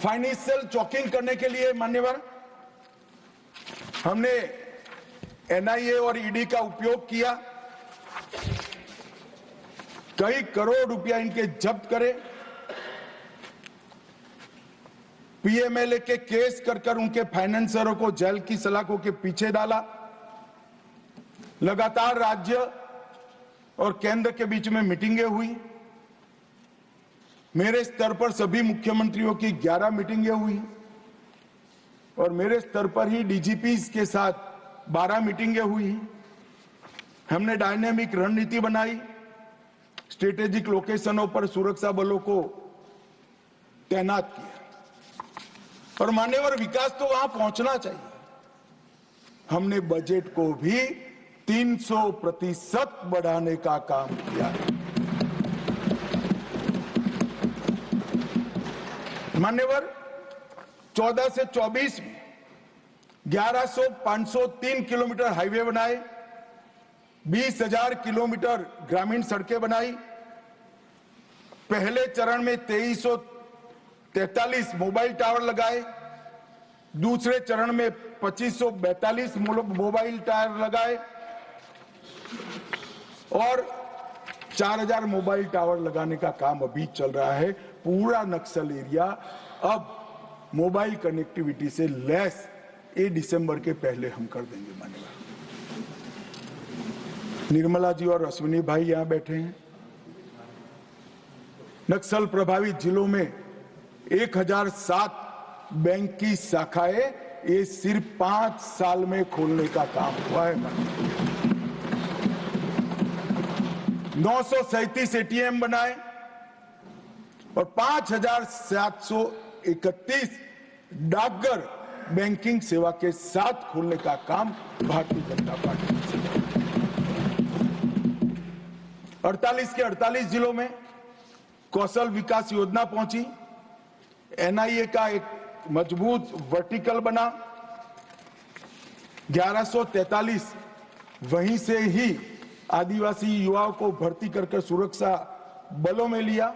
Financial choking करने के लिए मान्यवर हमने एनआईए और ईडी का उपयोग किया। कई करोड़ रुपया इनके जब्त करे, पीएमएलए के केस कर उनके फाइनेंसरों को जेल की सलाखों के पीछे डाला। लगातार राज्य और केंद्र के बीच में मीटिंगें हुई। मेरे स्तर पर सभी मुख्यमंत्रियों की 11 मीटिंगें हुई और मेरे स्तर पर ही डीजीपीज के साथ 12 मीटिंगें हुई। हमने डायनेमिक रणनीति बनाई, स्ट्रेटेजिक लोकेशनों पर सुरक्षा बलों को तैनात किया और मान्यवर विकास तो वहां पहुंचना चाहिए। हमने बजट को भी 300% बढ़ाने का काम किया है। मान्यवर 14 से 24 में 11,503 किलोमीटर हाईवे बनाए, 20,000 किलोमीटर ग्रामीण सड़कें बनाई। पहले चरण में 2343 मोबाइल टावर लगाए, दूसरे चरण में 2542 मोबाइल टावर लगाए और 4000 मोबाइल टावर लगाने का काम अभी चल रहा है। पूरा नक्सल एरिया अब मोबाइल कनेक्टिविटी से लैस ये दिसंबर के पहले हम कर देंगे। मान्यवर निर्मला जी और अश्विनी भाई यहां बैठे हैं। नक्सल प्रभावित जिलों में 1007 बैंक की शाखाएं ये सिर्फ 5 साल में खोलने का काम हुआ है। 937 एटीएम बनाए और 5,731 डाकघर बैंकिंग सेवा के साथ खोलने का काम भारतीय जनता पार्टी ने किया। 48 के 48 जिलों में कौशल विकास योजना पहुंची। एनआईए का एक मजबूत वर्टिकल बना। 1143 वहीं से ही आदिवासी युवाओं को भर्ती करके सुरक्षा बलों में लिया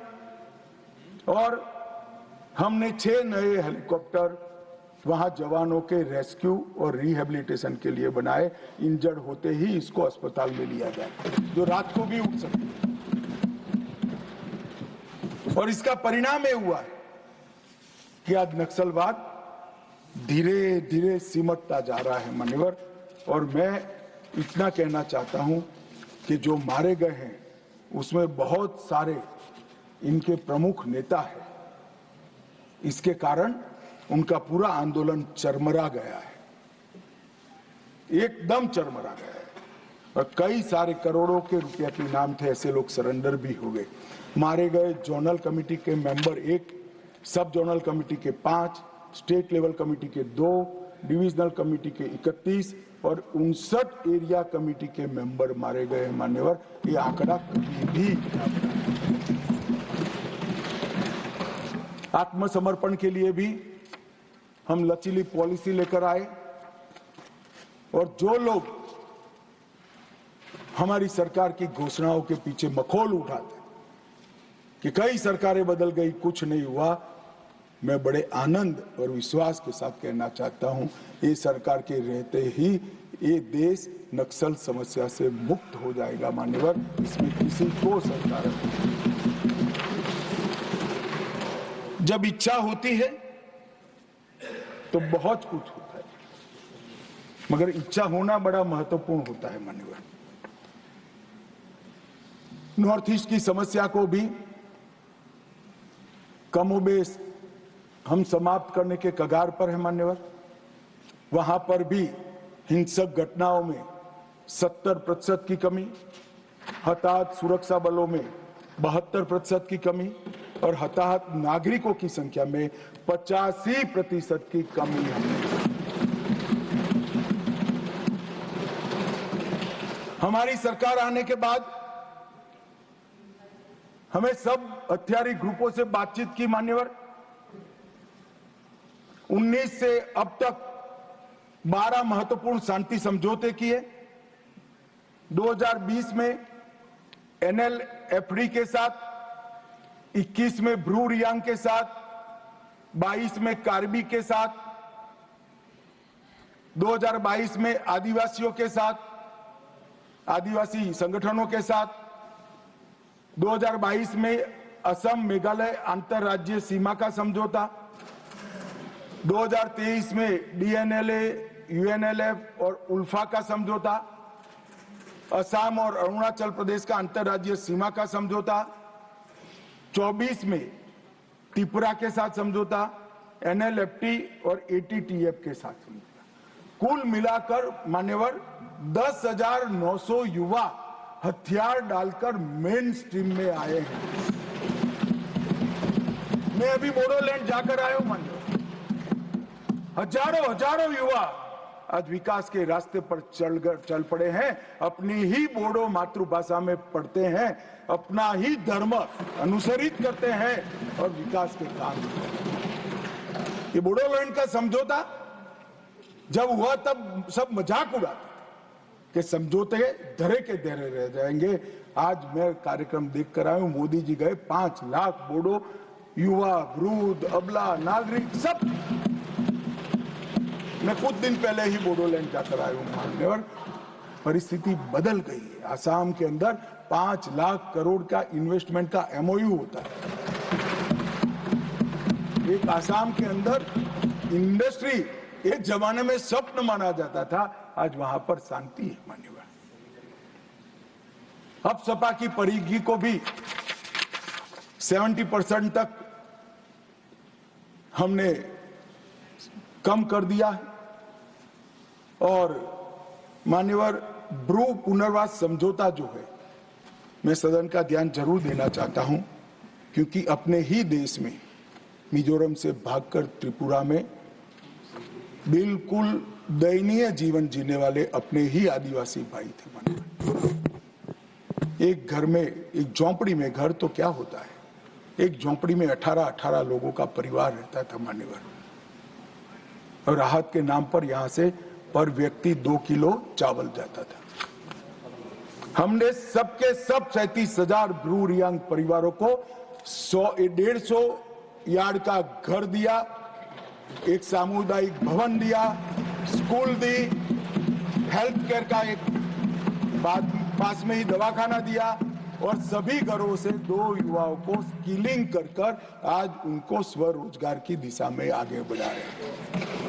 और हमने 6 नए हेलीकॉप्टर वहां जवानों के रेस्क्यू और रिहेबिलिटेशन के लिए बनाए। इंजर्ड होते ही इसको अस्पताल में लिया जाए, जो रात को भी उठ सकते। और इसका परिणाम ये हुआ है कि आज नक्सलवाद धीरे धीरे सिमटता जा रहा है। मान्यवर, और मैं इतना कहना चाहता हूं कि जो मारे गए हैं उसमें बहुत सारे इनके प्रमुख नेता हैं। इसके कारण उनका पूरा आंदोलन चरमरा गया है, एकदम चरमरा गया है और कई सारे करोड़ों के रुपया के इनाम थे, ऐसे लोग सरेंडर भी हो गए। मारे गए जोनल कमेटी के मेंबर 1, सब जोनल कमेटी के 5, स्टेट लेवल कमेटी के 2, डिविजनल कमेटी के 31 और 59 एरिया कमेटी के मेंबर मारे गए। मान्यवर, ये आंकड़ा कभी भी आत्मसमर्पण के लिए भी हम लचीली पॉलिसी लेकर आए और जो लोग हमारी सरकार की घोषणाओं के पीछे मखौल उठाते कि कई सरकारें बदल गई, कुछ नहीं हुआ, मैं बड़े आनंद और विश्वास के साथ कहना चाहता हूं, ये सरकार के रहते ही ये देश नक्सल समस्या से मुक्त हो जाएगा। मान्यवर, इसमें किसी को सरकार जब इच्छा होती है तो बहुत कुछ होता है, मगर इच्छा होना बड़ा महत्वपूर्ण होता है। मान्यवर, नॉर्थ ईस्ट की समस्या को भी कमोबेश हम समाप्त करने के कगार पर है। मान्यवर, वहां पर भी हिंसक घटनाओं में 70% की कमी, हताहत सुरक्षा बलों में 72% की कमी और हताहत नागरिकों की संख्या में 85% की कमी हमने। हमारी सरकार आने के बाद हमें सब हथियारी ग्रुपों से बातचीत की। मान्यवर, 19 से अब तक 12 महत्वपूर्ण शांति समझौते किए। 2020 में NLFD के साथ, 21 में ब्रू रियांग के साथ, 22 में कार्बी के साथ, 2022 में आदिवासियों के साथ, आदिवासी संगठनों के साथ, 2022 में असम मेघालय अंतरराज्यीय सीमा का समझौता, 2023 में डीएनएलए, यूएनएलएफ और उल्फा का समझौता, असम और अरुणाचल प्रदेश का अंतरराज्यीय सीमा का समझौता, 24 में त्रिपुरा के साथ समझौता, एनएलएफटी और एटीटीएफ के साथ समझौता। कुल मिलाकर मान्यवर 10,900 युवा हथियार डालकर मेन स्ट्रीम में आए हैं। मैं अभी बोडोलैंड जाकर आया हूं मान्यवर, हजारों युवा आज विकास के रास्ते पर चल पड़े हैं, अपनी ही बोडो मातृभाषा में पढ़ते हैं, अपना ही धर्म अनुसरित करते हैं और विकास के काम करते हैं। ये बोडोलैंड का समझौता जब हुआ तब सब मजाक उड़ाते कि समझौते धरे के धरे रह जाएंगे। आज मैं कार्यक्रम देख कर आया हूं, मोदी जी गए, 5 लाख बोडो युवा, वृद्ध, अबला, नागरिक सब। मैं कुछ दिन पहले ही बोडोलैंड जाकर आया हूं मान्यवर, परिस्थिति बदल गई है। आसाम के अंदर 5 लाख करोड़ का इन्वेस्टमेंट का एमओयू होता है। एक आसाम के अंदर इंडस्ट्री एक जमाने में स्वप्न माना जाता था, आज वहां पर शांति है मान्यवर। अब सपा की परिधि को भी 70% तक हमने कम कर दिया है और मान्यवर ब्रू पुनर्वास समझौता जो है, मैं सदन का ध्यान जरूर देना चाहता हूं, क्योंकि अपने ही देश में मिजोरम से भागकर त्रिपुरा में बिल्कुल दयनीय जीवन जीने वाले अपने ही आदिवासी भाई थे मान्यवर। एक घर में, एक झोंपड़ी में, घर तो क्या होता है, एक झोंपड़ी में 18 लोगों का परिवार रहता था मान्यवर, और राहत के नाम पर यहां से पर व्यक्ति 2 किलो चावल जाता था। हमने सबके सब 37,000 ब्रू रियांग परिवारों को 150 यार्ड का घर दिया, एक सामुदायिक भवन दिया, स्कूल दी, हेल्थ केयर का एक पास में ही दवाखाना दिया और सभी घरों से 2 युवाओं को स्किलिंग कर आज उनको स्वरोजगार की दिशा में आगे बढ़ा रहे हैं।